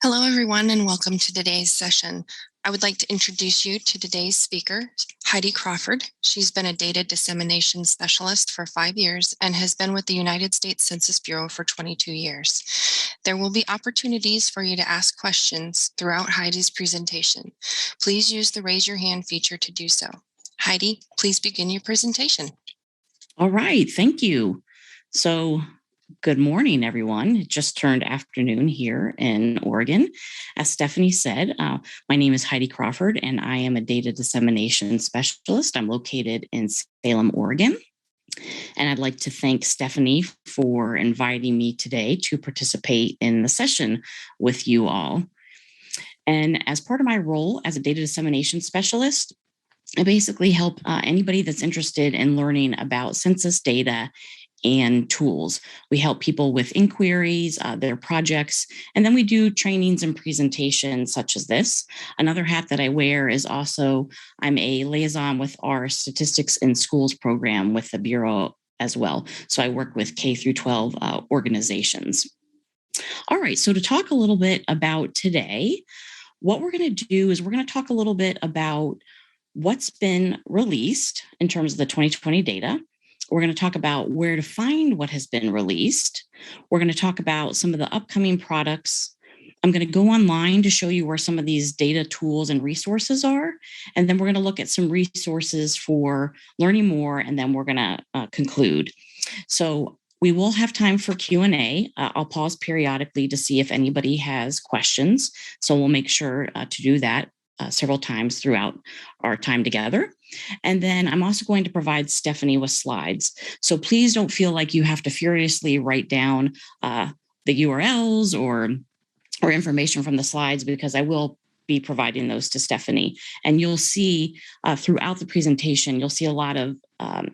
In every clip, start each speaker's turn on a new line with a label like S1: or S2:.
S1: Hello, everyone, and welcome to today's session. I would like to introduce you to today's speaker, Heidi Crawford. She's been a data dissemination specialist for 5 years and has been with the United States Census Bureau for 22 years. There will be opportunities for you to ask questions throughout Heidi's presentation. Please use the raise your hand feature to do so. Heidi, please begin your presentation.
S2: All right, thank you. So good morning, everyone. It just turned afternoon here in Oregon. As Stephanie said, my name is Heidi Crawford, and I am a data dissemination specialist. I'm located in Salem, Oregon. And I'd like to thank Stephanie for inviting me today to participate in the session with you all. And as part of my role as a data dissemination specialist, I basically help anybody that's interested in learning about census data and tools. We help people with inquiries, their projects, and then we do trainings and presentations such as this. Another hat that I wear is also I'm a liaison with our Statistics in Schools program with the Bureau as well. So I work with K through 12 organizations. All right, so to talk a little bit about today, what we're going to do is we're going to talk a little bit about what's been released in terms of the 2020 data. We're going to talk about where to find what has been released. We're going to talk about some of the upcoming products. I'm going to go online to show you where some of these data tools and resources are. And then we're going to look at some resources for learning more, and then we're going to conclude. So we will have time for Q&A. I'll pause periodically to see if anybody has questions. So we'll make sure to do that several times throughout our time together. And then I'm also going to provide Stephanie with slides. So please don't feel like you have to furiously write down the URLs or information from the slides, because I will be providing those to Stephanie. And you'll see throughout the presentation, you'll see a lot of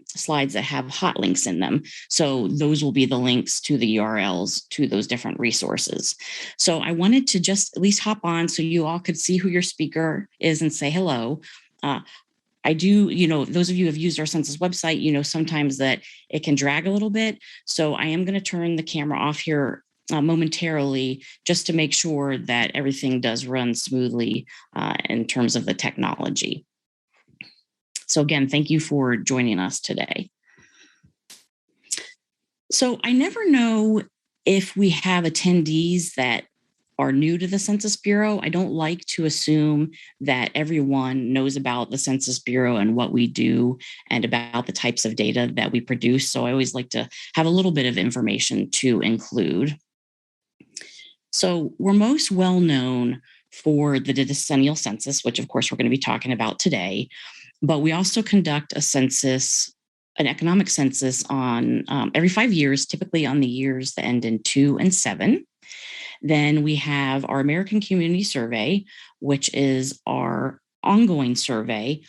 S2: slides that have hot links in them. So those will be the links to the URLs to those different resources. So I wanted to just at least hop on so you all could see who your speaker is and say hello. I do, those of you who have used our census website, sometimes that it can drag a little bit. So I am going to turn the camera off here momentarily just to make sure that everything does run smoothly in terms of the technology. So again, thank you for joining us today. So I never know if we have attendees that are new to the Census Bureau. I don't like to assume that everyone knows about the Census Bureau and what we do and about the types of data that we produce. So I always like to have a little bit of information to include. So we're most well known for the decennial census, which of course we're going to be talking about today, but we also conduct a census, an economic census on every 5 years, typically on the years that end in 2 and 7. Then we have our American Community Survey, which is our ongoing survey.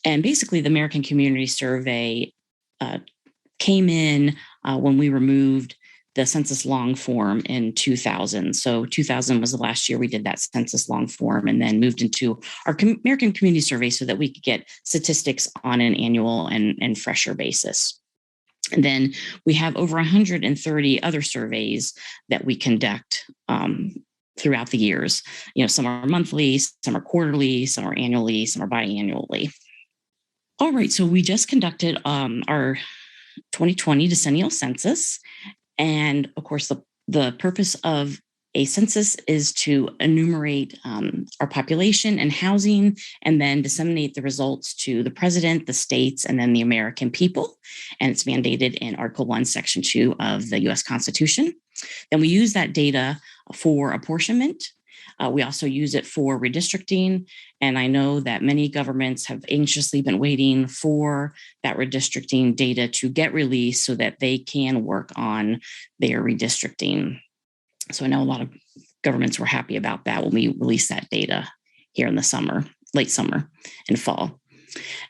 S2: And basically the American Community Survey came in when we removed the census long form in 2000. So 2000 was the last year we did that census long form, and then moved into our American Community Survey so that we could get statistics on an annual and fresher basis. And then we have over 130 other surveys that we conduct throughout the years. Some are monthly, some are quarterly, some are annually, some are biannually. All right, so we just conducted our 2020 decennial census. And of course, the purpose of a census is to enumerate our population and housing, and then disseminate the results to the president, the states, and then the American people. And it's mandated in Article 1, Section 2 of the U.S. Constitution. Then we use that data for apportionment. We also use it for redistricting. And I know that many governments have anxiously been waiting for that redistricting data to get released so that they can work on their redistricting. So I know a lot of governments were happy about that when we released that data here in the summer, late summer and fall.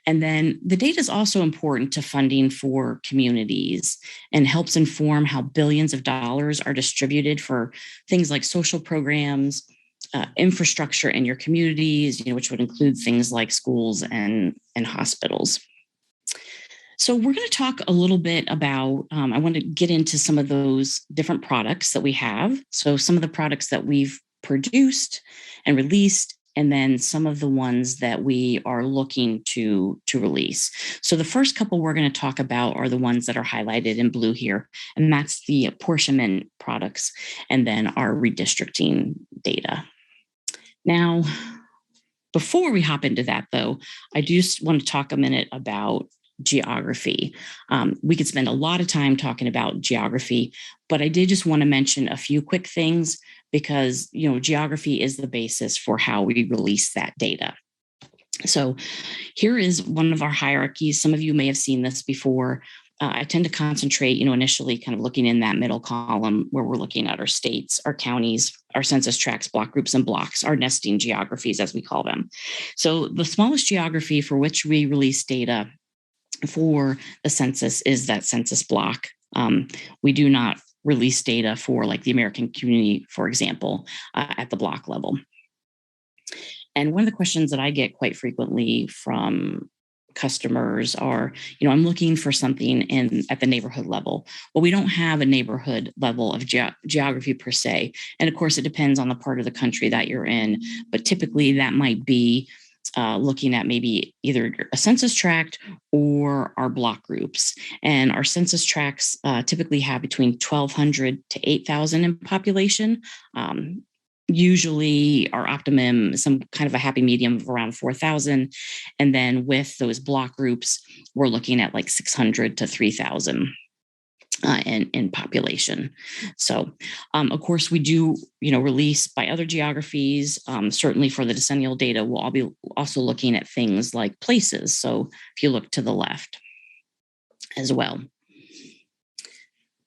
S2: And then the data is also important to funding for communities and helps inform how billions of dollars are distributed for things like social programs, infrastructure in your communities, which would include things like schools and hospitals. So we're going to talk a little bit about, I want to get into some of those different products that we have. So some of the products that we've produced and released, and then some of the ones that we are looking to release. So the first couple we're going to talk about are the ones that are highlighted in blue here, and that's the apportionment products and then our redistricting data. Now, before we hop into that, though, I do want to talk a minute about geography. We could spend a lot of time talking about geography, but I did just want to mention a few quick things because, geography is the basis for how we release that data. So here is one of our hierarchies. Some of you may have seen this before. I tend to concentrate, initially kind of looking in that middle column where we're looking at our states, our counties, our census tracts, block groups, and blocks, our nesting geographies, as we call them. So the smallest geography for which we release data for the census is that census block. We do not release data for like the American community, for example, at the block level. And one of the questions that I get quite frequently from customers are, I'm looking for something at the neighborhood level. Well, we don't have a neighborhood level of geography per se. And of course, it depends on the part of the country that you're in. But typically that might be looking at maybe either a census tract or our block groups. And our census tracts typically have between 1,200 to 8,000 in population. Usually our optimum, some kind of a happy medium of around 4,000. And then with those block groups, we're looking at like 600 to 3,000 in population. So, of course, we do, release by other geographies. Certainly for the decennial data, we'll all be also looking at things like places. So if you look to the left as well.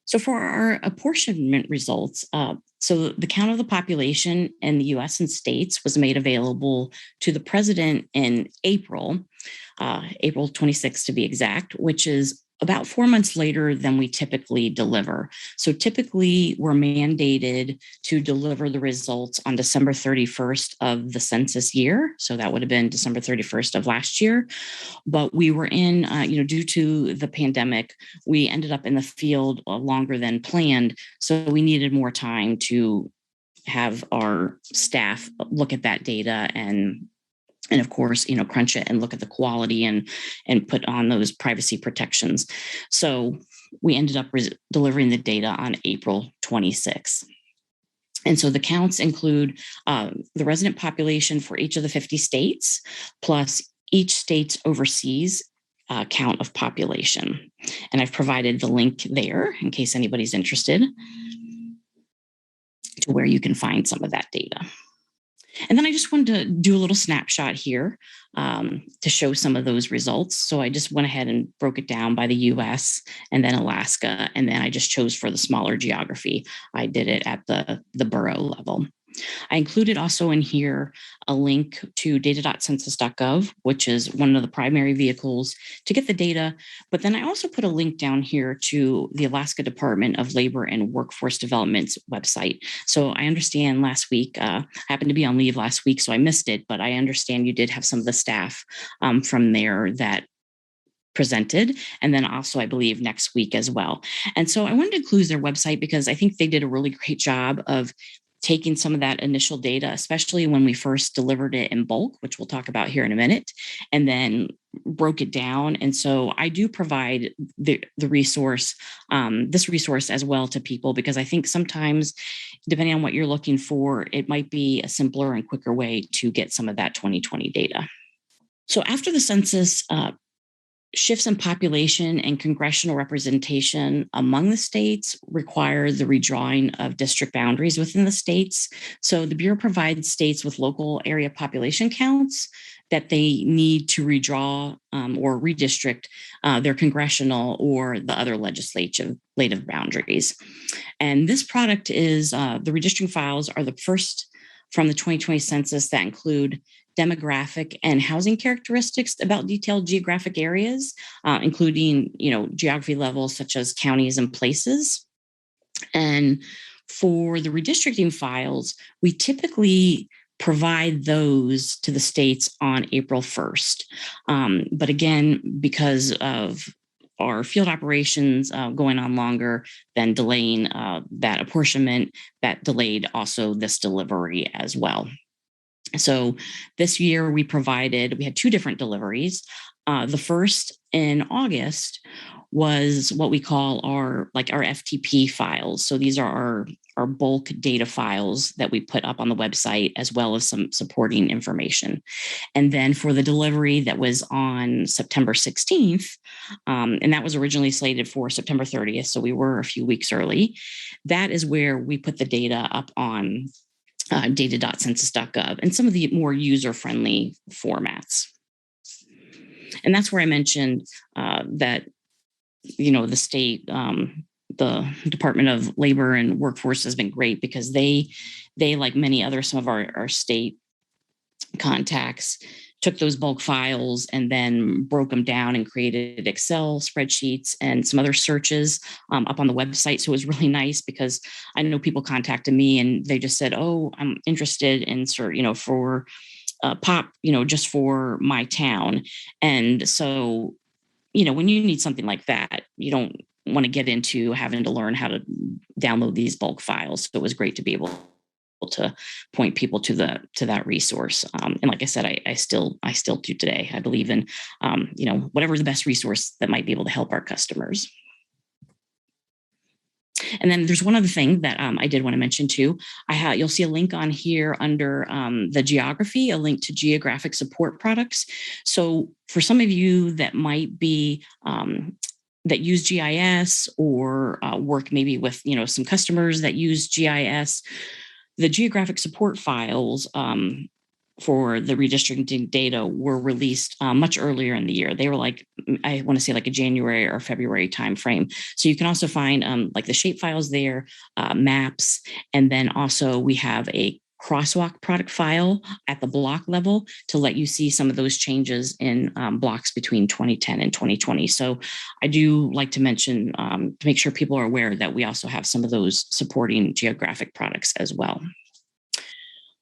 S2: So for our apportionment results, so the count of the population in the US and states was made available to the president in April 26th to be exact, which is about 4 months later than we typically deliver. So typically we're mandated to deliver the results on December 31st of the census year. So that would have been December 31st of last year. But we were in, due to the pandemic, we ended up in the field longer than planned. So we needed more time to have our staff look at that data and of course, crunch it and look at the quality and put on those privacy protections. So we ended up delivering the data on April 26th. And so the counts include the resident population for each of the 50 states, plus each state's overseas count of population. And I've provided the link there in case anybody's interested to where you can find some of that data. And then I just wanted to do a little snapshot here to show some of those results. So I just went ahead and broke it down by the US and then Alaska. And then I just chose for the smaller geography. I did it at the borough level. I included also in here a link to data.census.gov, which is one of the primary vehicles to get the data. But then I also put a link down here to the Alaska Department of Labor and Workforce Development's website. So I understand last week, I happened to be on leave last week, so I missed it, but I understand you did have some of the staff from there that presented, and then also I believe next week as well. And so I wanted to include their website because I think they did a really great job of taking some of that initial data, especially when we first delivered it in bulk, which we'll talk about here in a minute, and then broke it down. And so I do provide the resource, this resource as well to people, because I think sometimes, depending on what you're looking for, it might be a simpler and quicker way to get some of that 2020 data. So after the census, shifts in population and congressional representation among the states require the redrawing of district boundaries within the states. So the Bureau provides states with local area population counts that they need to redraw or redistrict their congressional or the other legislative boundaries. And this product is the redistricting files are the first from the 2020 census that include demographic and housing characteristics about detailed geographic areas, including, geography levels such as counties and places. And for the redistricting files, we typically provide those to the states on April 1st. But again, because of our field operations going on longer, then delaying that apportionment that delayed also this delivery as well. So this year we had two different deliveries. The first in August was what we call our FTP files. So these are our bulk data files that we put up on the website, as well as some supporting information. And then for the delivery that was on September 16th, and that was originally slated for September 30th, so we were a few weeks early, that is where we put the data up on data.census.gov and some of the more user-friendly formats. And that's where I mentioned that, the state, the Department of Labor and Workforce has been great, because they like many other, some of our state contacts, took those bulk files and then broke them down and created Excel spreadsheets and some other searches up on the website. So it was really nice, because I know people contacted me and they just said, "Oh, I'm interested in for POP, just for my town." And so, when you need something like that, you don't want to get into having to learn how to download these bulk files. So it was great to be able to point people to that resource. And like I said, I still do today. I believe in, whatever the best resource that might be able to help our customers. And then there's one other thing that I did want to mention too. You'll see a link on here under the geography, a link to geographic support products. So for some of you that might be that use GIS or work maybe with some customers that use GIS, the geographic support files for the redistricting data were released much earlier in the year. They were I want to say a January or February timeframe. So you can also find the shape files there, maps, and then also we have a crosswalk product file at the block level to let you see some of those changes in blocks between 2010 and 2020. So I do like to mention to make sure people are aware that we also have some of those supporting geographic products as well.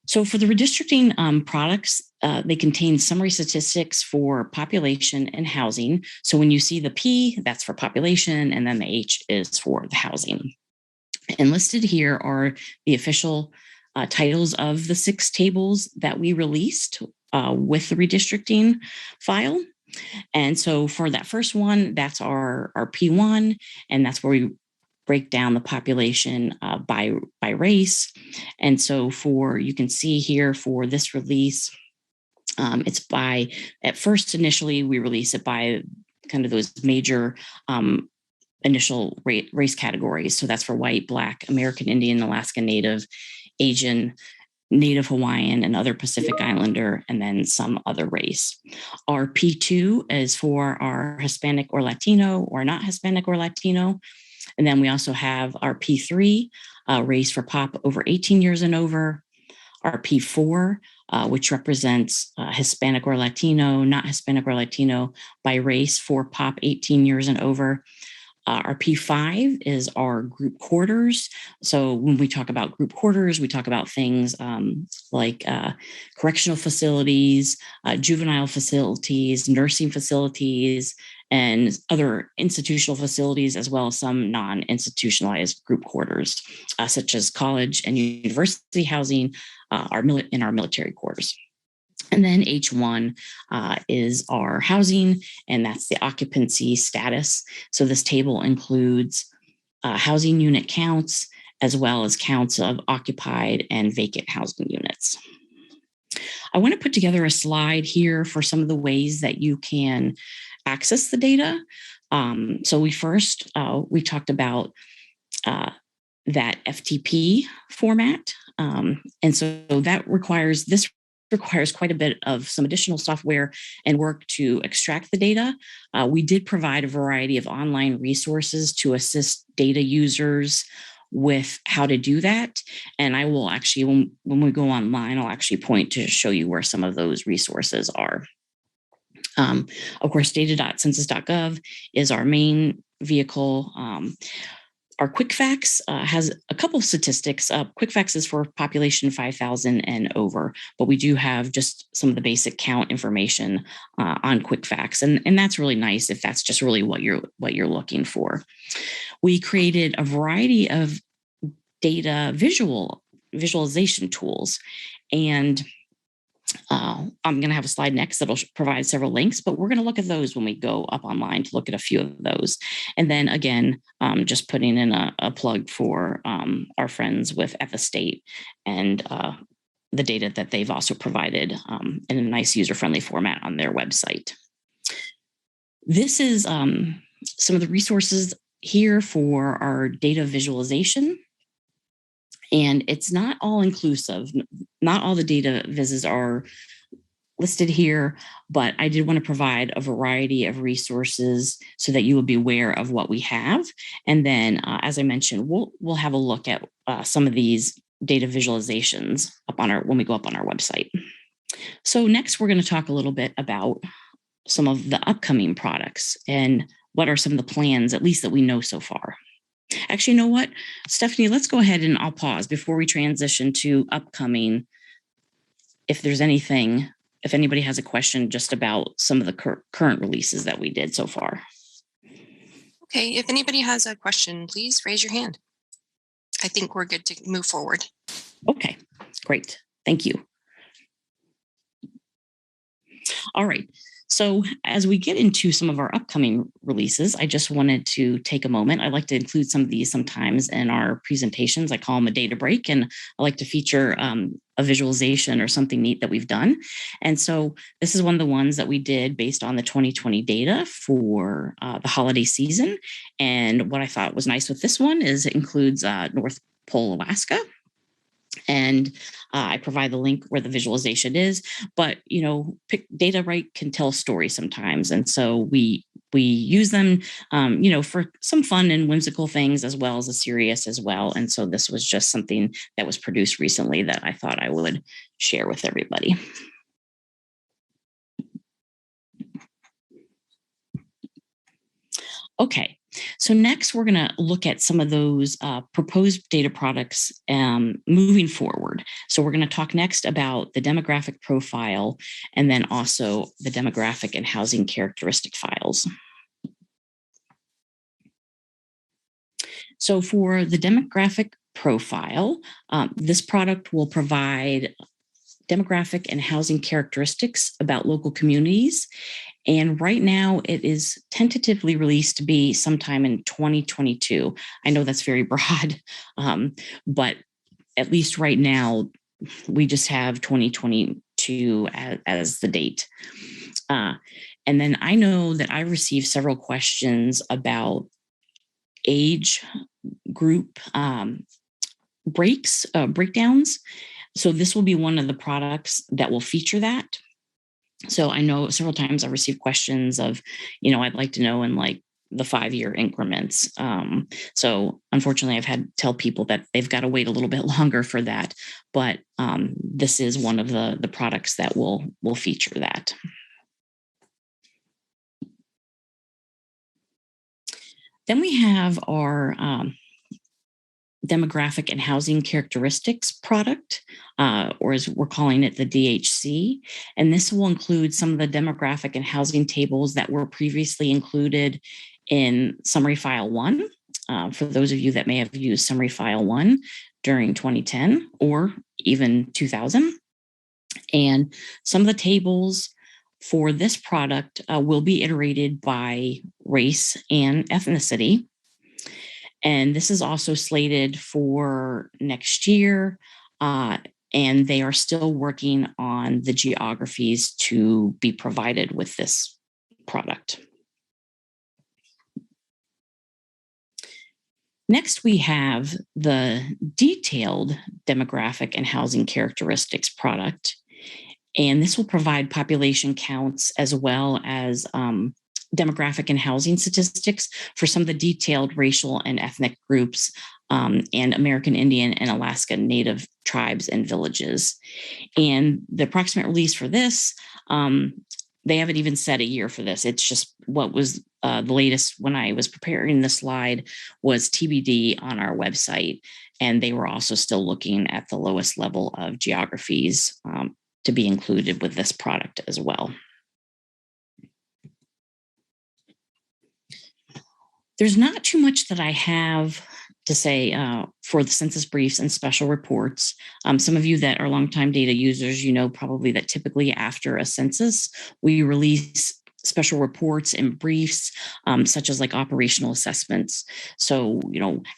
S2: So for the redistricting products, they contain summary statistics for population and housing. So when you see the P, that's for population, and then the H is for the housing. And listed here are the official titles of the 6 tables that we released with the redistricting file. And so for that first one, that's our P1, and that's where we break down the population by race. And so you can see here for this release, it's at first initially we release it by kind of those major initial race categories. So that's for white, Black, American Indian, Alaska Native, Asian, Native Hawaiian, and other Pacific Islander, and then some other race. Our P2 is for our Hispanic or Latino or not Hispanic or Latino. And then we also have our P3, race for POP over 18 years and over. Our P4, which represents Hispanic or Latino, not Hispanic or Latino by race for POP 18 years and over. Our P5 is our group quarters. So when we talk about group quarters, we talk about things like correctional facilities, juvenile facilities, nursing facilities, and other institutional facilities, as well as some non-institutionalized group quarters, such as college and university housing in our military quarters. And then H1 is our housing, and that's the occupancy status. So this table includes housing unit counts, as well as counts of occupied and vacant housing units. I want to put together a slide here for some of the ways that you can access the data. So we talked about that FTP format. And so that requires quite a bit of some additional software and work to extract the data. We did provide a variety of online resources to assist data users with how to do that. And I will actually, when we go online, I'll actually point to show you where some of those resources are. Of course, data.census.gov is our main vehicle. our quick facts has a couple of statistics. Quick facts is for population 5,000 and over, but we do have just some of the basic count information on quick facts, and that's really nice if that's just really what you're looking for. We created a variety of data visualization tools, and I'm going to have a slide next that'll provide several links, but we're going to look at those when we go up online to look at a few of those. And then again, just putting in a plug for our friends at the state and the data that they've also provided in a nice user-friendly format on their website. This is some of the resources here for our data visualization. And it's not all inclusive. Not all the data vises are listed here, but I did want to provide a variety of resources so that you will be aware of what we have. And then, as I mentioned, we'll have a look at some of these data visualizations when we go up on our website. So next, we're going to talk a little bit about some of the upcoming products and what are some of the plans, at least that we know so far. Actually, you know what, Stephanie, let's go ahead and I'll pause before we transition to upcoming. If anybody has a question just about some of the current releases that we did so far.
S1: Okay, if anybody has a question, please raise your hand. I think we're good to move forward.
S2: Okay, great. Thank you. All right. So as we get into some of our upcoming releases, I just wanted to take a moment. I like to include some of these sometimes in our presentations. I call them a data break, and I like to feature a visualization or something neat that we've done. And so this is one of the ones that we did based on the 2020 data for the holiday season. And what I thought was nice with this one is it includes North Pole, Alaska. And I provide the link where the visualization is, but data right can tell a story sometimes, and so we use them, for some fun and whimsical things as well as a serious as well. And so this was just something that was produced recently that I thought I would share with everybody. Okay, so next we're going to look at some of those proposed data products moving forward. So we're going to talk next about the demographic profile and then also the demographic and housing characteristic files. So for the demographic profile, this product will provide demographic and housing characteristics about local communities. And right now it is tentatively released to be sometime in 2022. I know that's very broad, but at least right now, we just have 2022 as the date. And then I know that I received several questions about age group breakdowns. So this will be one of the products that will feature that. So I know several times I've received questions of, I'd like to know in like the 5-year increments. So unfortunately, I've had to tell people that they've got to wait a little bit longer for that. But this is one of the products that will feature that. Then we have our demographic and housing characteristics product, or as we're calling it, the DHC. And this will include some of the demographic and housing tables that were previously included in Summary File 1. For those of you that may have used Summary File 1 during 2010 or even 2000. And some of the tables for this product will be iterated by race and ethnicity. And this is also slated for next year. And they are still working on the geographies to be provided with this product. Next, we have the detailed demographic and housing characteristics product. And this will provide population counts as well as demographic and housing statistics for some of the detailed racial and ethnic groups and American Indian and Alaska Native tribes and villages. And the approximate release for this they haven't even set a year for this. It's just what was the latest when I was preparing the slide was TBD on our website. And they were also still looking at the lowest level of geographies to be included with this product as well. There's not too much that I have to say for the census briefs and special reports. Some of you that are longtime data users, you know probably that typically after a census, we release special reports and briefs, such as like operational assessments. So,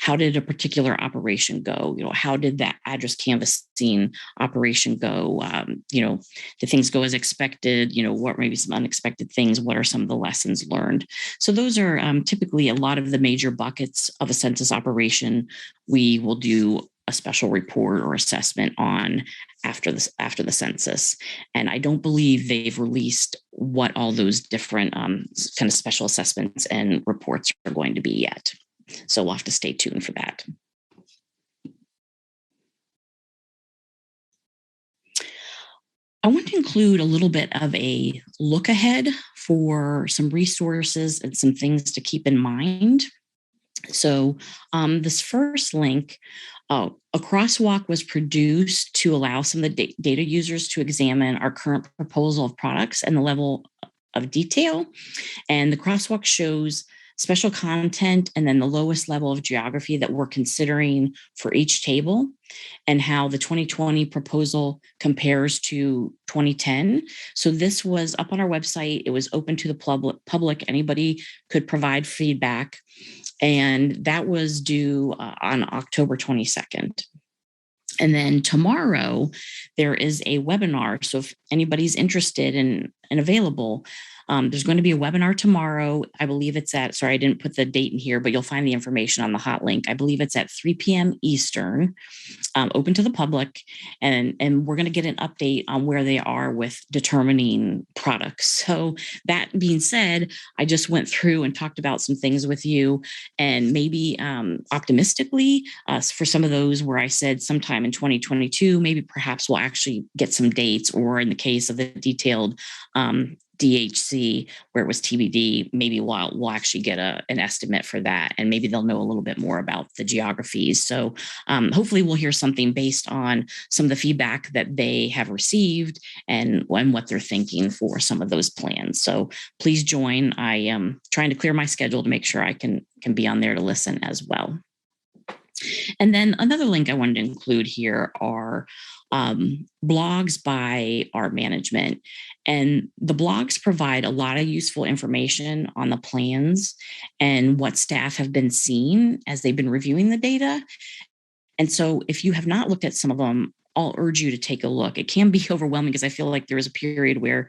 S2: how did a particular operation go? How did that address canvassing operation go? Did things go as expected? What maybe some unexpected things? What are some of the lessons learned? So those are typically a lot of the major buckets of a census operation. We will do a special report or assessment on after the census. And I don't believe they've released what all those different kind of special assessments and reports are going to be yet. So we'll have to stay tuned for that. I want to include a little bit of a look ahead for some resources and some things to keep in mind. So this first link, a crosswalk was produced to allow some of the data users to examine our current proposal of products and the level of detail. And the crosswalk shows special content and then the lowest level of geography that we're considering for each table and how the 2020 proposal compares to 2010. So this was up on our website. It was open to the public. Anybody could provide feedback. And that was due on October 22nd. And then tomorrow, there is a webinar. So if anybody's interested and available, there's going to be a webinar tomorrow. I believe it's sorry, I didn't put the date in here, but you'll find the information on the hot link. I believe it's at 3 p.m. Eastern, open to the public. And we're going to get an update on where they are with determining products. So that being said, I just went through and talked about some things with you, and maybe optimistically for some of those where I said sometime in 2022, maybe perhaps we'll actually get some dates, or in the case of the detailed DHC where it was TBD, maybe we'll actually get an estimate for that, and maybe they'll know a little bit more about the geographies. So hopefully we'll hear something based on some of the feedback that they have received and what they're thinking for some of those plans. So please join. I am trying to clear my schedule to make sure I can be on there to listen as well. And then another link I wanted to include here are blogs by our management. And the blogs provide a lot of useful information on the plans and what staff have been seeing as they've been reviewing the data. And so if you have not looked at some of them, I'll urge you to take a look. It can be overwhelming because I feel like there was a period where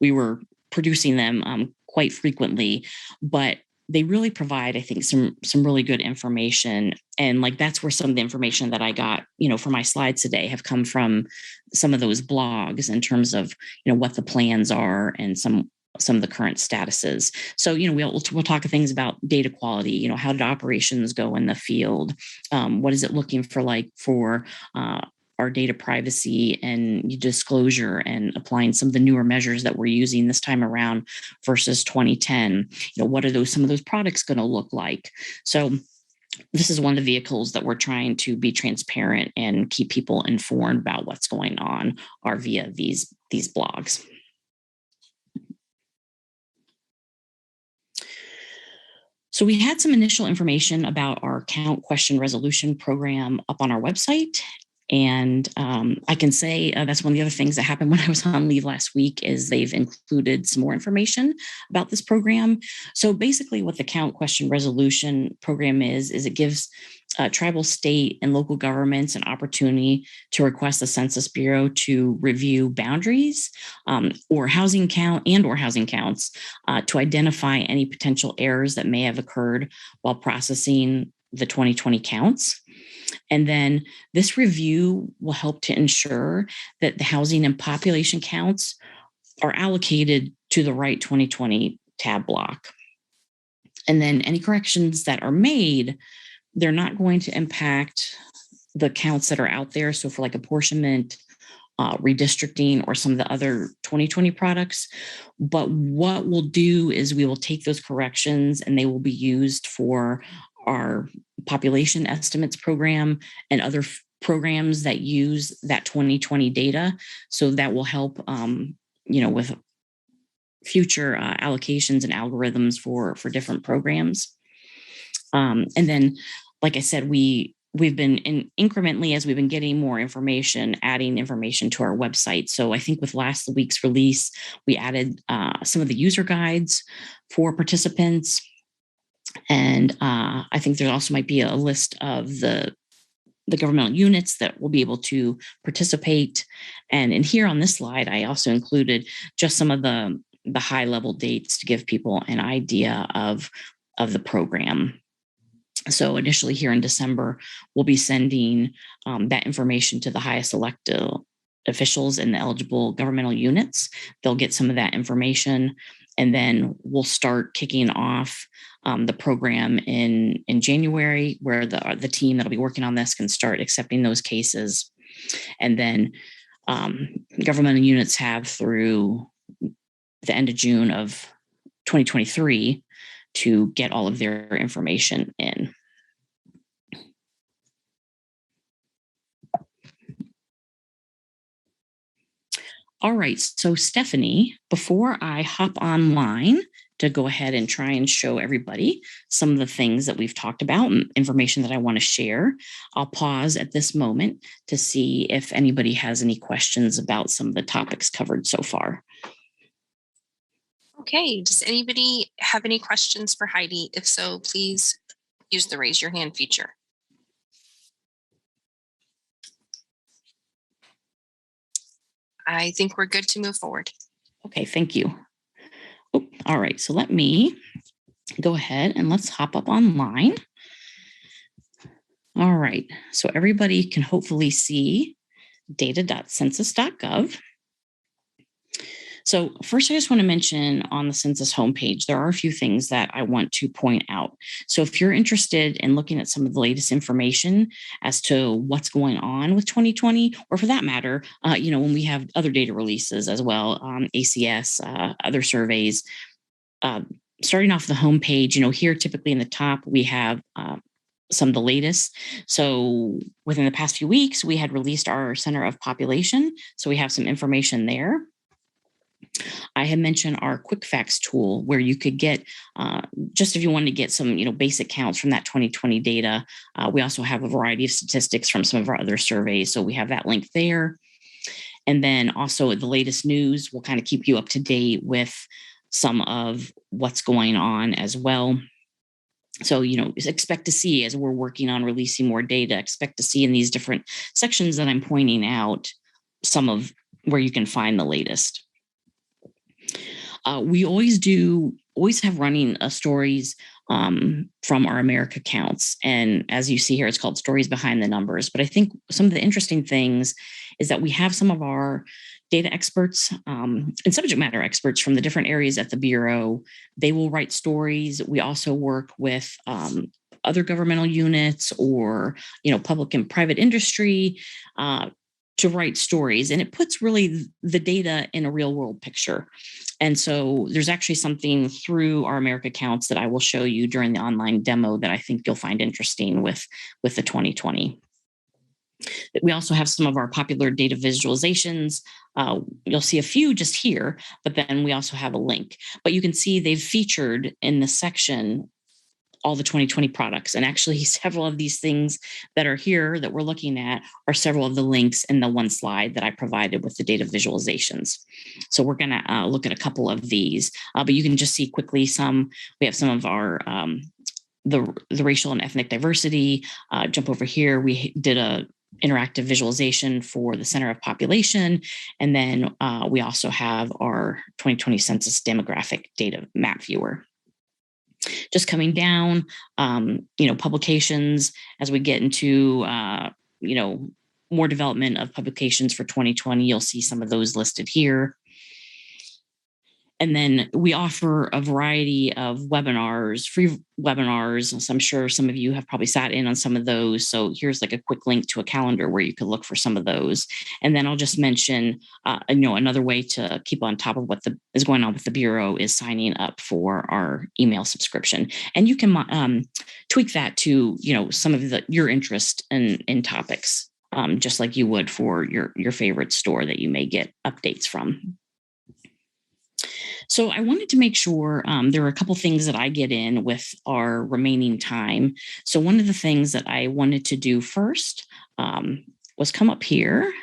S2: we were producing them quite frequently, but they really provide, I think, some really good information. And like that's where some of the information that I got, for my slides today have come from some of those blogs in terms of, what the plans are and some of the current statuses. So, we'll talk things about data quality, how did operations go in the field? What is it looking for our data privacy and disclosure, and applying some of the newer measures that we're using this time around versus 2010. What are some of those products going to look like? So this is one of the vehicles that we're trying to be transparent and keep people informed about what's going on are via these blogs. So we had some initial information about our count question resolution program up on our website. And I can say that's one of the other things that happened when I was on leave last week is they've included some more information about this program. So basically what the count question resolution program is it gives tribal, state, and local governments an opportunity to request the Census Bureau to review boundaries or housing counts to identify any potential errors that may have occurred while processing the 2020 counts. And then this review will help to ensure that the housing and population counts are allocated to the right 2020 tab block. And then any corrections that are made, they're not going to impact the counts that are out there. So for like apportionment redistricting or some of the other 2020 products. But what we'll do is we will take those corrections and they will be used for our population estimates program and other programs that use that 2020 data. So that will help, with future allocations and algorithms for different programs. And then, like I said, we've been incrementally, as we've been getting more information, adding information to our website. So I think with last week's release, we added some of the user guides for participants. And I think there also might be a list of the governmental units that will be able to participate. And in here on this slide, I also included just some of the high level dates to give people an idea of the program. So initially here in December, we'll be sending that information to the highest elected officials in the eligible governmental units. They'll get some of that information, and then we'll start kicking off the program in January, where the team that'll be working on this can start accepting those cases. And then governmental units have through the end of June of 2023 to get all of their information in. All right, so Stephanie, before I hop online to go ahead and try and show everybody some of the things that we've talked about and information that I want to share, I'll pause at this moment to see if anybody has any questions about some of the topics covered so far.
S1: Okay, does anybody have any questions for Heidi? If so, please use the raise your hand feature. I think we're good to move forward.
S2: Okay, thank you. Oh, all right, so let me go ahead and let's hop up online. All right, so everybody can hopefully see data.census.gov. So first, I just want to mention on the census homepage, there are a few things that I want to point out. So if you're interested in looking at some of the latest information as to what's going on with 2020, or for that matter, when we have other data releases as well, ACS, other surveys, starting off the homepage, here typically in the top, we have some of the latest. So within the past few weeks, we had released our Center of Population. So we have some information there. I had mentioned our quick facts tool, where you could get, just if you wanted to get some, basic counts from that 2020 data. We also have a variety of statistics from some of our other surveys. So we have that link there. And then also the latest news will kind of keep you up to date with some of what's going on as well. So, expect to see, as we're working on releasing more data, expect to see in these different sections that I'm pointing out some of where you can find the latest. We always have running stories from our America counts. And as you see here, it's called Stories Behind the Numbers. But I think some of the interesting things is that we have some of our data experts and subject matter experts from the different areas at the Bureau. They will write stories. We also work with other governmental units or, public and private industry to write stories. And it puts really the data in a real world picture. And so there's actually something through our America Counts that I will show you during the online demo that I think you'll find interesting with the 2020. We also have some of our popular data visualizations. You'll see a few just here, but then we also have a link. But you can see they've featured in the section all the 2020 products. And actually several of these things that are here that we're looking at are several of the links in the one slide that I provided with the data visualizations. So we're going to look at a couple of these, but you can just see quickly we have some of our, the racial and ethnic diversity. Jump over here. We did a interactive visualization for the Center of Population. And then we also have our 2020 Census Demographic Data Map Viewer. Just coming down, publications as we get into, more development of publications for 2020, you'll see some of those listed here. And then we offer a variety of webinars, free webinars. So I'm sure some of you have probably sat in on some of those. So here's like a quick link to a calendar where you could look for some of those. And then I'll just mention, another way to keep on top of what is going on with the Bureau is signing up for our email subscription. And you can tweak that to, some of your interest in topics, just like you would for your favorite store that you may get updates from. So I wanted to make sure there are a couple things that I get in with our remaining time. So one of the things that I wanted to do first was come up here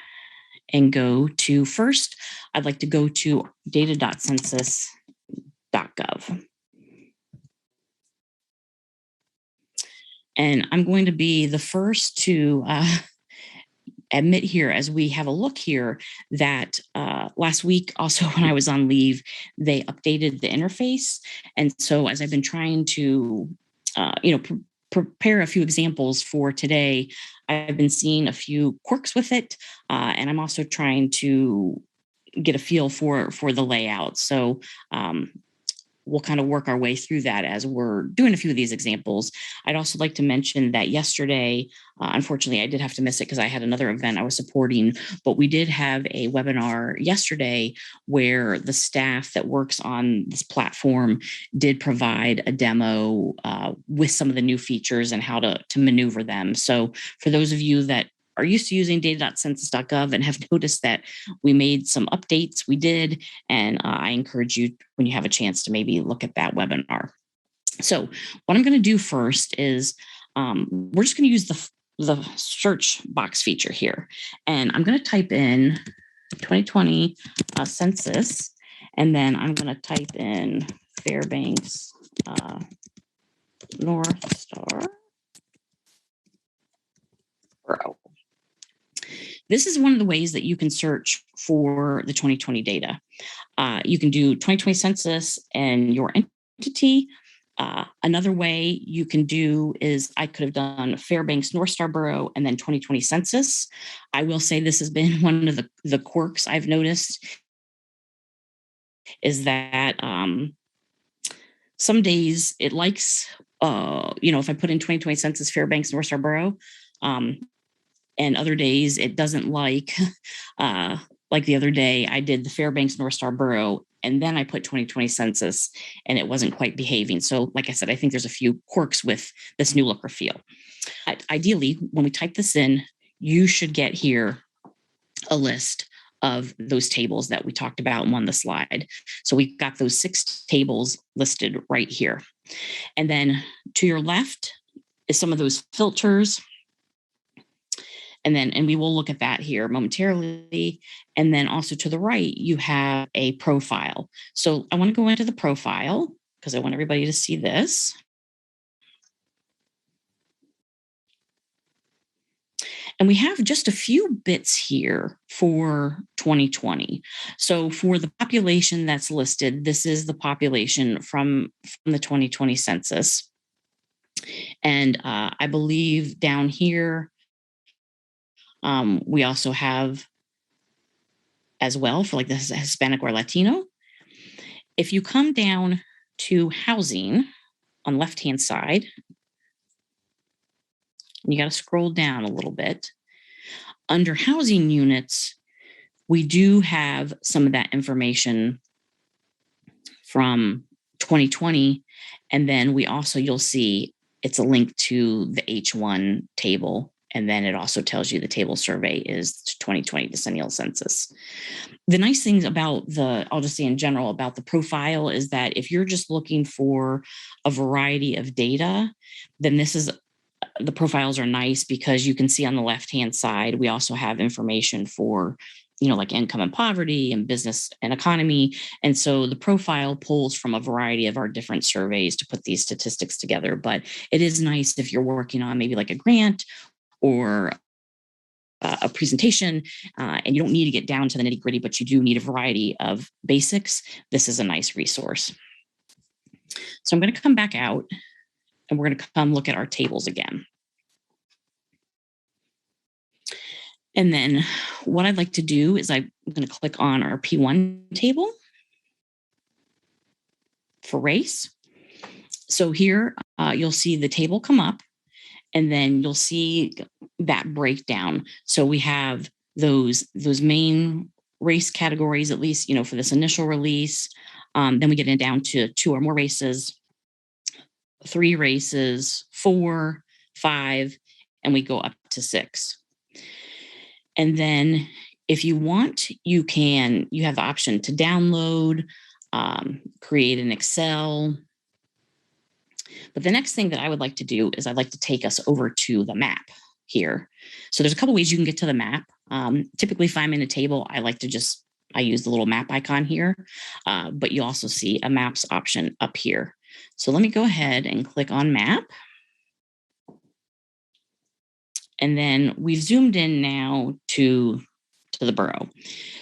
S2: and go to first. I'd like to go to data.census.gov. And I'm going to be the first to admit here, as we have a look here, that last week, also when I was on leave, they updated the interface. And so as I've been trying to, prepare a few examples for today, I've been seeing a few quirks with it. And I'm also trying to get a feel for the layout. So we'll kind of work our way through that as we're doing a few of these examples. I'd also like to mention that yesterday, unfortunately, I did have to miss it because I had another event I was supporting, but we did have a webinar yesterday where the staff that works on this platform did provide a demo with some of the new features and how to maneuver them. So for those of you that are used to using data.census.gov and have noticed that we made some updates, we did. And I encourage you, when you have a chance, to maybe look at that webinar. So what I'm going to do first is we're just going to use the search box feature here. And I'm going to type in 2020 census, and then I'm going to type in Fairbanks North Star Borough. This is one of the ways that you can search for the 2020 data. You can do 2020 census and your entity. Another way you can do is I could have done Fairbanks North Star Borough and then 2020 census. I will say this has been one of the quirks I've noticed is that some days it likes, if I put in 2020 census Fairbanks North Star Borough, and other days it doesn't like the other day I did the Fairbanks North Star Borough and then I put 2020 census and it wasn't quite behaving. So like I said, I think there's a few quirks with this new look or feel. Ideally, when we type this in, you should get here a list of those tables that we talked about on the slide. So we've got those 6 tables listed right here. And then to your left is some of those filters. And we will look at that here momentarily. And then also to the right, you have a profile. So I want to go into the profile because I want everybody to see this. And we have just a few bits here for 2020. So for the population that's listed, this is the population from the 2020 census. And I believe down here, we also have as well for like the Hispanic or Latino. If you come down to housing on the left-hand side, you got to scroll down a little bit. Under housing units, we do have some of that information from 2020. And then we also, you'll see it's a link to the H1 table. And then it also tells you the table survey is 2020 decennial census. The nice things about I'll just say in general about the profile is that if you're just looking for a variety of data, then the profiles are nice because you can see on the left-hand side, we also have information for, like income and poverty and business and economy. And so the profile pulls from a variety of our different surveys to put these statistics together. But it is nice if you're working on maybe like a grant or a presentation, and you don't need to get down to the nitty gritty, but you do need a variety of basics. This is a nice resource. So I'm going to come back out and we're going to come look at our tables again. And then what I'd like to do is I'm going to click on our P1 table. for race. So here you'll see the table come up, and then you'll see that breakdown. So we have those main race categories, at least, for this initial release. Then we get it down to 2 or more races, 3 races, 4, 5, and we go up to 6. And then if you want, you have the option to download, create an Excel. But the next thing that I would like to do is I'd like to take us over to the map here. So there's a couple ways you can get to the map. Typically, if I'm in a table, I use the little map icon here, but you also see a maps option up here. So let me go ahead and click on map. And then we've zoomed in now to the borough.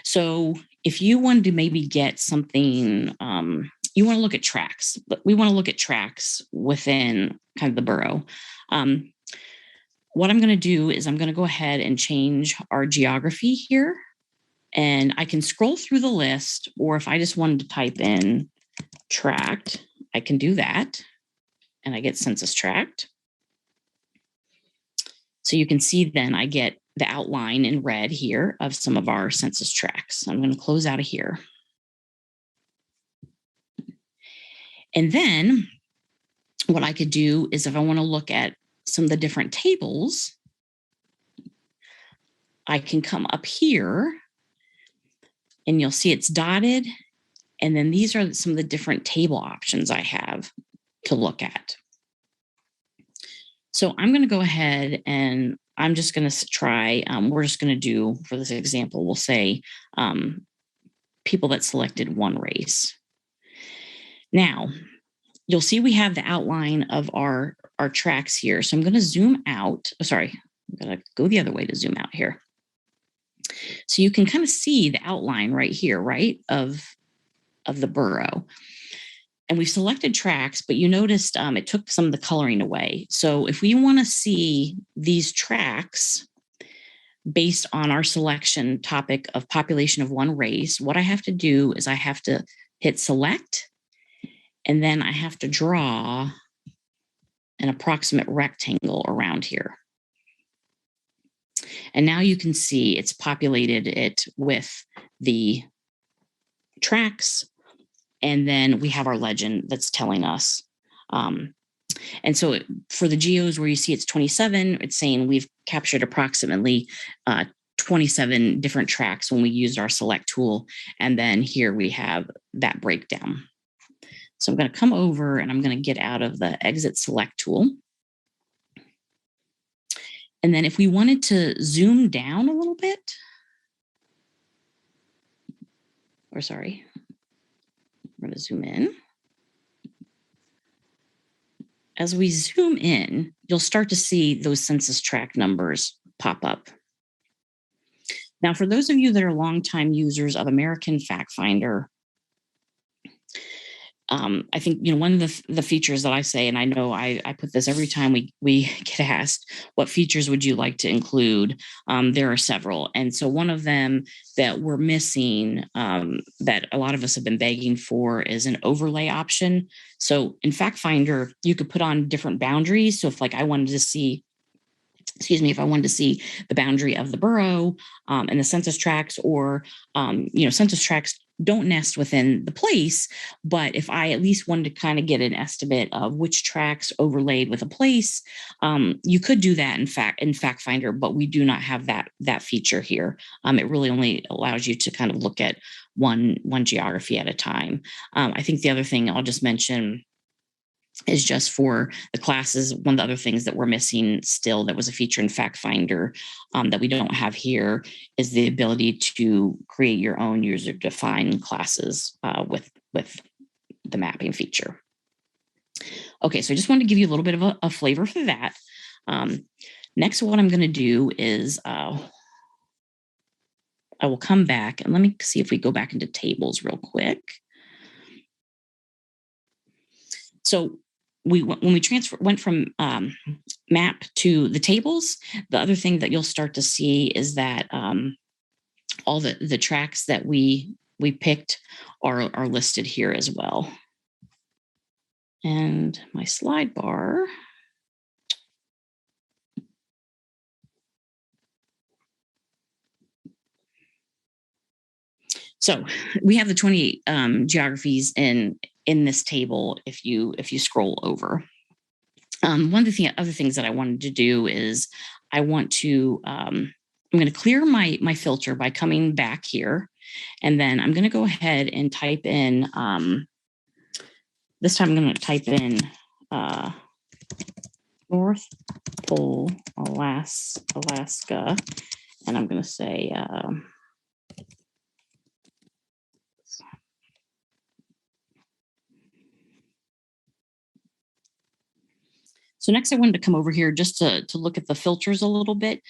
S2: So if you wanted to maybe get something, you want to look at tracks, but we want to look at tracks within kind of the borough. What I'm going to do is I'm going to go ahead and change our geography here. And I can scroll through the list, or if I just wanted to type in tract, I can do that. And I get census tract. So you can see then I get the outline in red here of some of our census tracts. I'm going to close out of here. And then what I could do is if I want to look at some of the different tables, I can come up here and you'll see it's dotted. And then these are some of the different table options I have to look at. So I'm going to go ahead and I'm just going to try, we're just going to do, for this example, we'll say people that selected one race. Now, you'll see we have the outline of our tracks here. So I'm going to zoom out. Oh, sorry, I'm going to go the other way to zoom out here. So you can kind of see the outline right here, right, of the borough. And we've selected tracks, but you noticed it took some of the coloring away. So if we want to see these tracks based on our selection topic of population of one race, what I have to do is I have to hit select, and then I have to draw an approximate rectangle around here. And now you can see it's populated it with the tracks. And then we have our legend that's telling us. And so for the geos where you see it's 27, it's saying we've captured approximately 27 different tracks when we used our select tool. And then here we have that breakdown. So I'm going to come over and I'm going to get out of the exit select tool. And then if we wanted to zoom down a little bit, or sorry, we're going to zoom in. As we zoom in, you'll start to see those census tract numbers pop up. Now, for those of you that are longtime users of American Fact Finder, I think one of the features that I say, and I know I put this every time we get asked, what features would you like to include? There are several, and so one of them that we're missing, that a lot of us have been begging for, is an overlay option. So in Fact Finder, you could put on different boundaries. So if I wanted to see, if I wanted to see the boundary of the borough and the census tracts, or census tracts don't nest within the place, but if I at least wanted to kind of get an estimate of which tracts overlaid with a place, you could do that in Fact Finder, but we do not have that feature here. It really only allows you to kind of look at one geography at a time. I think the other thing I'll just mention is just for the classes. One of the other things that we're missing still that was a feature in Fact Finder that we don't have here is the ability to create your own user-defined classes with the mapping feature. Okay, so I just wanted to give you a little bit of a flavor for that. Next, what I'm going to do is I will come back and let me see if we go back into tables real quick. So when we went from map to the tables, the other thing that you'll start to see is that all the tracks that we picked are listed here as well. And my slide bar. So we have the 28 geographies in this table if you scroll over. One of the other things that I wanted to do is I want to, I'm going to clear my filter by coming back here. And then I'm going to go ahead and type in, this time I'm going to type in North Pole, Alaska. And I'm going to say, so next I wanted to come over here just to look at the filters a little bit.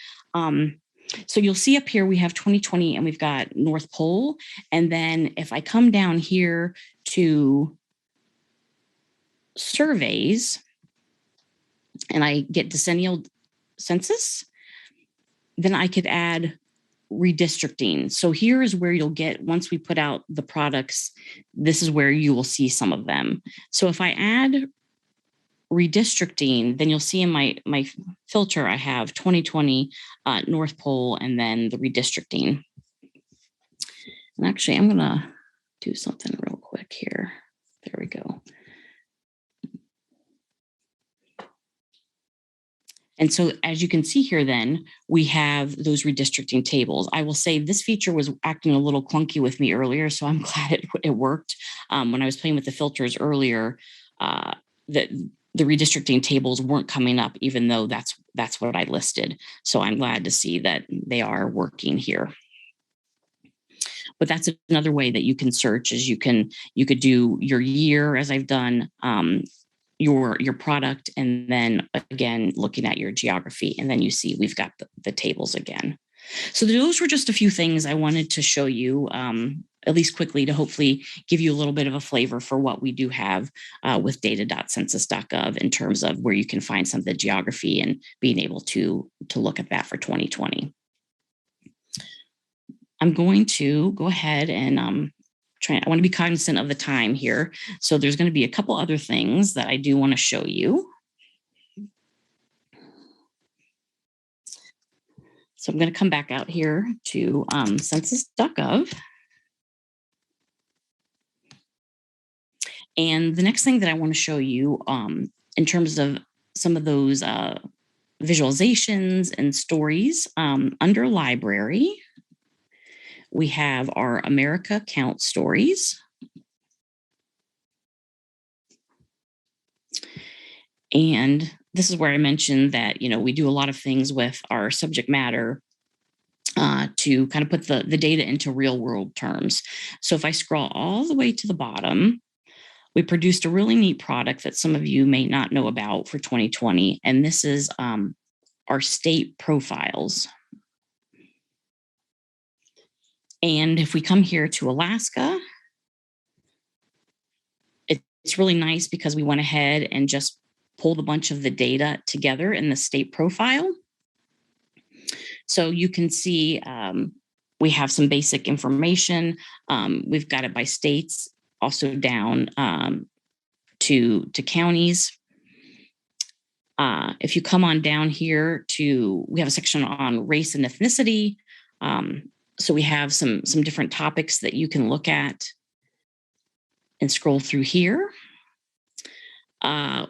S2: So you'll see up here we have 2020 and we've got North Pole. And then if I come down here to surveys and I get decennial census, then I could add redistricting. So here is where you'll get, once we put out the products, this is where you will see some of them. So if I add redistricting, then you'll see in my filter, I have 2020 North Pole and then the redistricting. And actually, I'm going to do something real quick here. There we go. And so as you can see here, then we have those redistricting tables. I will say this feature was acting a little clunky with me earlier, so I'm glad it worked. When I was playing with the filters earlier, the redistricting tables weren't coming up, even though that's what I listed. So I'm glad to see that they are working here. But that's another way that you can search, is you could do your year, as I've done, your product, and then again looking at your geography, and then you see we've got the tables again. So those were just a few things I wanted to show you, at least quickly, to hopefully give you a little bit of a flavor for what we do have with data.census.gov in terms of where you can find some of the geography and being able to look at that for 2020. I'm going to go ahead and I want to be cognizant of the time here. So there's going to be a couple other things that I do want to show you. So I'm going to come back out here to census.gov. And the next thing that I want to show you in terms of some of those visualizations and stories, under library, we have our America Count stories. And this is where I mentioned that, we do a lot of things with our subject matter to kind of put the data into real world terms. So if I scroll all the way to the bottom, we produced a really neat product that some of you may not know about for 2020. And this is our state profiles. And if we come here to Alaska, it's really nice because we went ahead and just pulled a bunch of the data together in the state profile. So you can see we have some basic information. We've got it by states, also down to counties. If you come on down here we have a section on race and ethnicity. So we have some different topics that you can look at and scroll through here.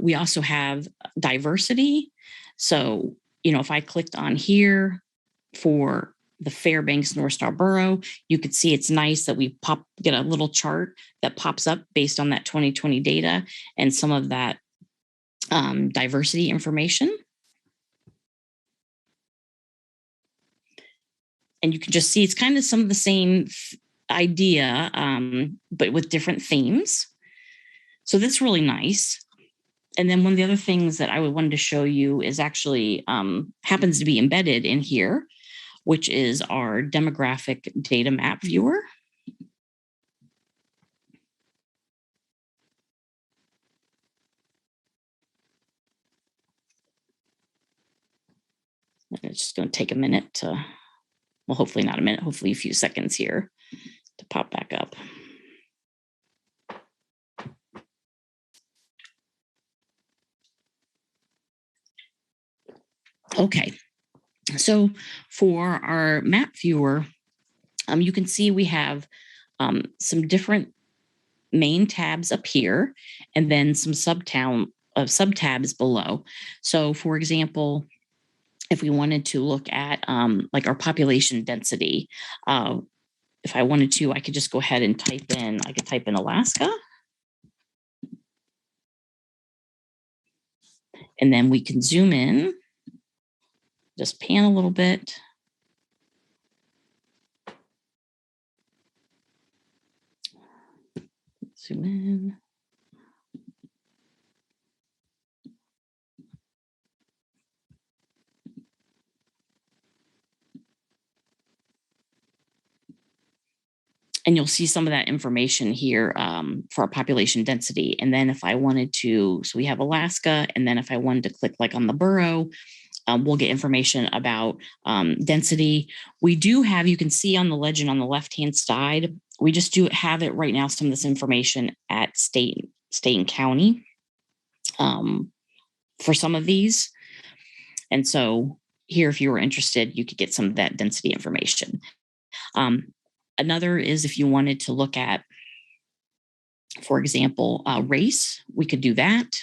S2: We also have diversity. So, if I clicked on here for the Fairbanks North Star Borough, you could see it's nice that we get a little chart that pops up based on that 2020 data and some of that diversity information. And you can just see it's kind of some of the same idea, but with different themes. So that's really nice. And then one of the other things that I wanted to show you is actually happens to be embedded in here, which is our demographic data map viewer. It's just going to take a minute to, well, hopefully not a minute, hopefully a few seconds here to pop back up. Okay, so for our map viewer, you can see we have some different main tabs up here, and then some subtabs below. So for example, if we wanted to look at like our population density, if I wanted to, I could just go ahead and I could type in Alaska. And then we can zoom in, just pan a little bit. Zoom in. And you'll see some of that information here for our population density. And then if I wanted to, so we have Alaska, and then if I wanted to click like on the borough, we'll get information about density. We do have, you can see on the legend on the left-hand side, we just do have it right now, some of this information at state and county for some of these. And so here, if you were interested, you could get some of that density information. Another is if you wanted to look at, for example, race, we could do that.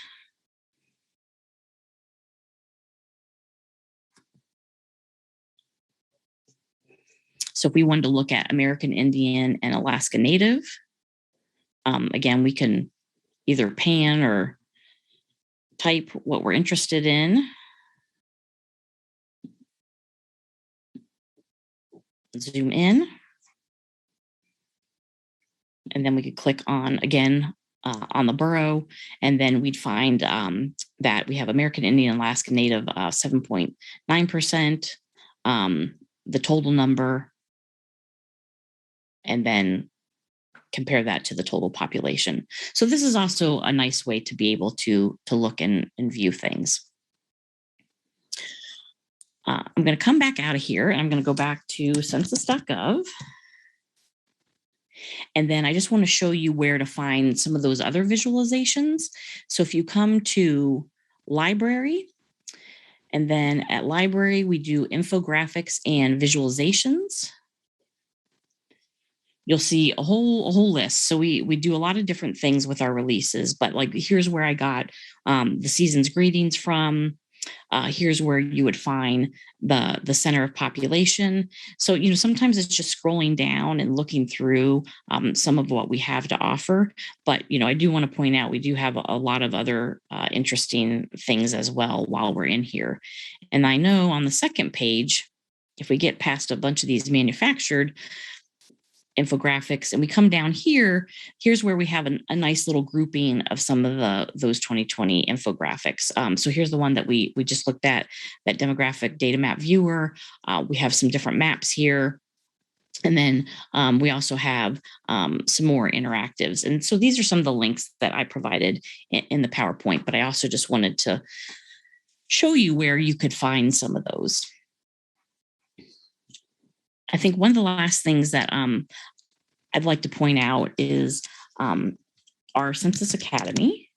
S2: So if we wanted to look at American Indian and Alaska Native, again, we can either pan or type what we're interested in. Zoom in. And then we could click on, again, on the borough, and then we'd find that we have American Indian and Alaska Native 7.9%, the total number, and then compare that to the total population. So this is also a nice way to be able to look and view things. I'm going to come back out of here, and I'm going to go back to census.gov. And then I just want to show you where to find some of those other visualizations. So if you come to library, and then at library, we do infographics and visualizations. You'll see a whole list. So we do a lot of different things with our releases, but like here's where I got the season's greetings from. Here's where you would find the center of population. So, sometimes it's just scrolling down and looking through some of what we have to offer. But, I do want to point out, we do have a lot of other interesting things as well while we're in here. And I know on the second page, if we get past a bunch of these manufactured infographics and we come down here, here's where we have a nice little grouping of some of those 2020 infographics. So here's the one that we just looked at, that demographic data map viewer. We have some different maps here. And then we also have some more interactives. And so these are some of the links that I provided in the PowerPoint, but I also just wanted to show you where you could find some of those. I think one of the last things that I'd like to point out is our Census Academy.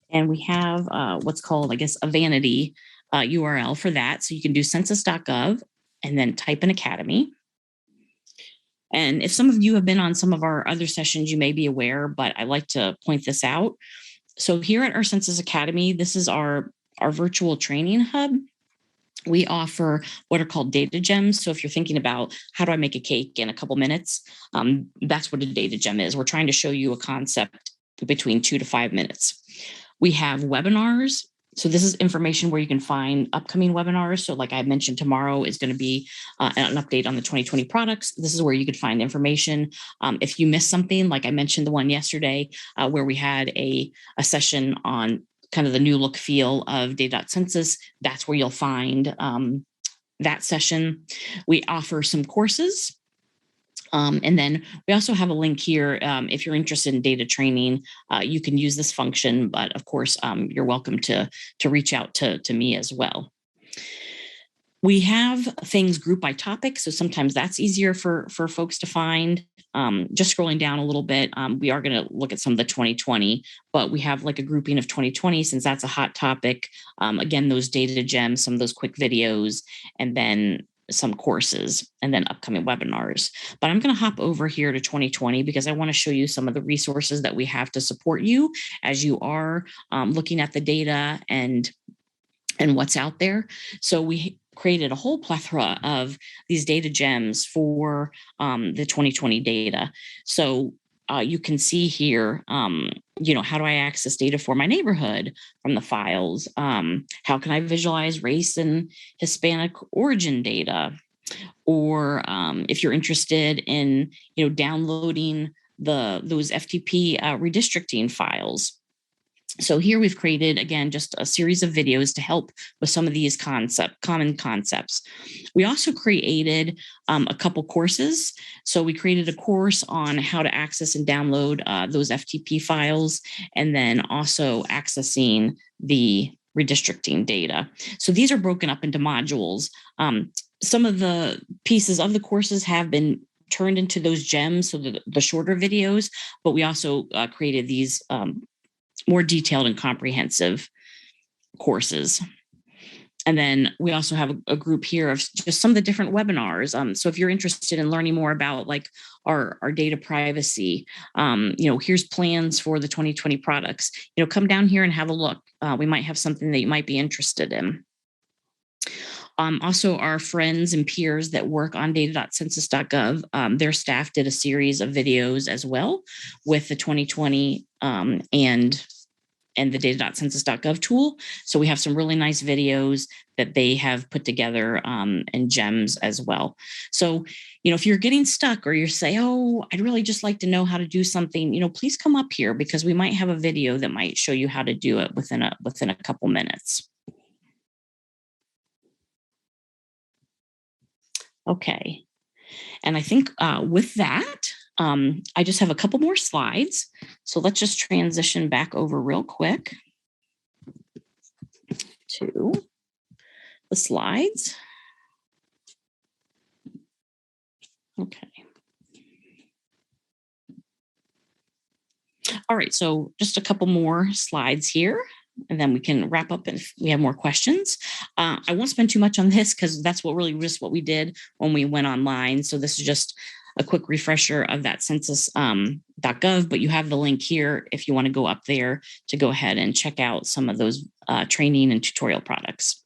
S2: And we have what's called, I guess, a vanity URL for that. So you can do census.gov and then type in Academy. And if some of you have been on some of our other sessions, you may be aware, but I like to point this out. So here at our Census Academy, this is our virtual training hub. We offer what are called data gems. So if you're thinking about how do I make a cake in a couple minutes, that's what a data gem is. We're trying to show you a concept between 2 to 5 minutes. We have webinars. So this is information where you can find upcoming webinars. So like I mentioned, tomorrow is going to be an update on the 2020 products. This is where you could find information. If you missed something, like I mentioned the one yesterday where we had a session on kind of the new look feel of data.census, that's where you'll find that session. We offer some courses. And then we also have a link here. If you're interested in data training, you can use this function, but of course, you're welcome to reach out to me as well. We have things grouped by topic, so sometimes that's easier for folks to find. Just scrolling down a little bit, we are going to look at some of the 2020, but we have like a grouping of 2020 since that's a hot topic. Again, those data gems, some of those quick videos, and then some courses, and then upcoming webinars. But I'm going to hop over here to 2020 because I want to show you some of the resources that we have to support you as you are looking at the data and what's out there. So we created a whole plethora of these data gems for the 2020 data. So you can see here, how do I access data for my neighborhood from the files? How can I visualize race and Hispanic origin data? Or if you're interested in, downloading those FTP redistricting files. So here we've created, again, just a series of videos to help with some of these common concepts. We also created a couple courses. So we created a course on how to access and download those FTP files, and then also accessing the redistricting data. So these are broken up into modules. Some of the pieces of the courses have been turned into those gems, so the shorter videos, but we also created these more detailed and comprehensive courses. And then we also have a group here of just some of the different webinars. So if you're interested in learning more about like our data privacy, here's plans for the 2020 products, come down here and have a look. We might have something that you might be interested in. Also, our friends and peers that work on data.census.gov, their staff did a series of videos as well with the 2020 and the data.census.gov tool. So we have some really nice videos that they have put together and gems as well. So, if you're getting stuck or you say, oh, I'd really just like to know how to do something, please come up here because we might have a video that might show you how to do it within a couple minutes. Okay. And I think with that, I just have a couple more slides. So let's just transition back over real quick to the slides. Okay. All right, so just a couple more slides here, and then we can wrap up if we have more questions. I won't spend too much on this because that's what we did when we went online. So this is just a quick refresher of that census.gov, but you have the link here if you want to go up there to go ahead and check out some of those training and tutorial products.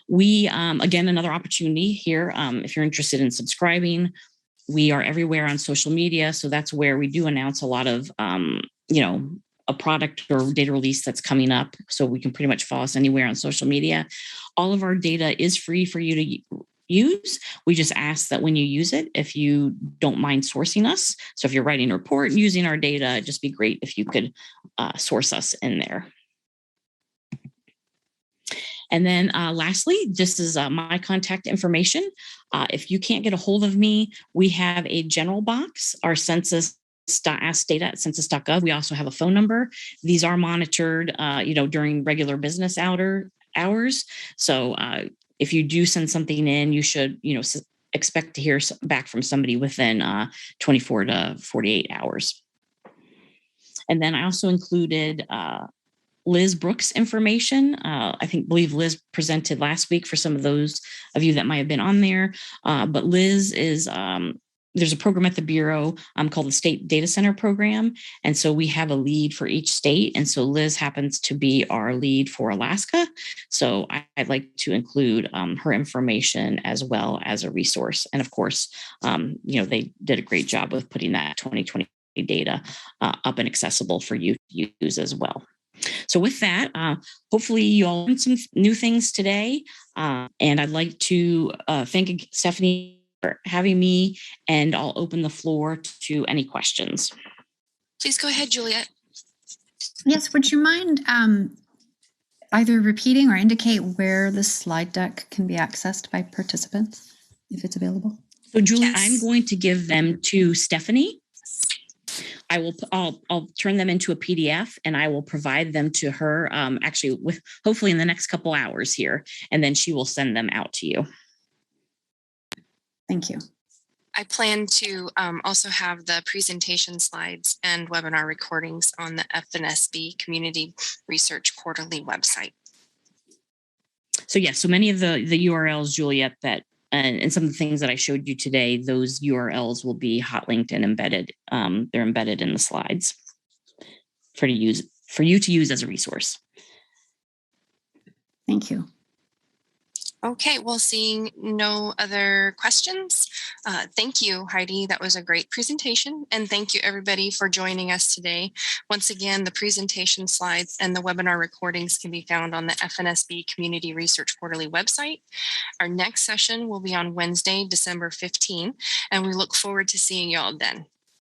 S2: We, again, another opportunity here, if you're interested in subscribing, we are everywhere on social media. So that's where we do announce a lot of, a product or data release that's coming up. So we can pretty much follow us anywhere on social media. All of our data is free for you to use. We just ask that when you use it, if you don't mind sourcing us. So if you're writing a report and using our data, it'd just be great if you could source us in there. And then lastly, this is my contact information. If you can't get a hold of me, we have a general box, our census.ask data at census.gov. We also have a phone number. These are monitored, during regular business hours. So if you do send something in, you should, expect to hear back from somebody within 24 to 48 hours. And then I also included Liz Brooks information. Believe Liz presented last week for some of those of you that might have been on there. But Liz is, there's a program at the Bureau called the State Data Center Program. And so we have a lead for each state. And so Liz happens to be our lead for Alaska. So I'd like to include her information as well as a resource. And of course, they did a great job with putting that 2020 data up and accessible for you to use as well. So with that, hopefully you all learned some new things today. And I'd like to thank Stephanie for having me, and I'll open the floor to any questions.
S1: Please go ahead, Juliet.
S3: Yes, would you mind either repeating or indicate where the slide deck can be accessed by participants, if it's available?
S2: So Julie,
S1: Yes.
S2: I'm going to give them to Stephanie. I'll turn them into a PDF and I will provide them to her actually with hopefully in the next couple hours here, and then she will send them out to you.
S3: Thank you.
S1: I plan to also have the presentation slides and webinar recordings on the FNSB Community Research Quarterly website.
S2: So yes, so many of the URLs, Juliet, that and some of the things that I showed you today, those URLs will be hot linked and embedded. They're embedded in the slides for you to use as a resource.
S3: Thank you.
S1: Okay, well, seeing no other questions, thank you, Heidi. That was a great presentation. And thank you, everybody, for joining us today. Once again, the presentation slides and the webinar recordings can be found on the FNSB Community Research Quarterly website. Our next session will be on Wednesday, December 15, and we look forward to seeing you all then.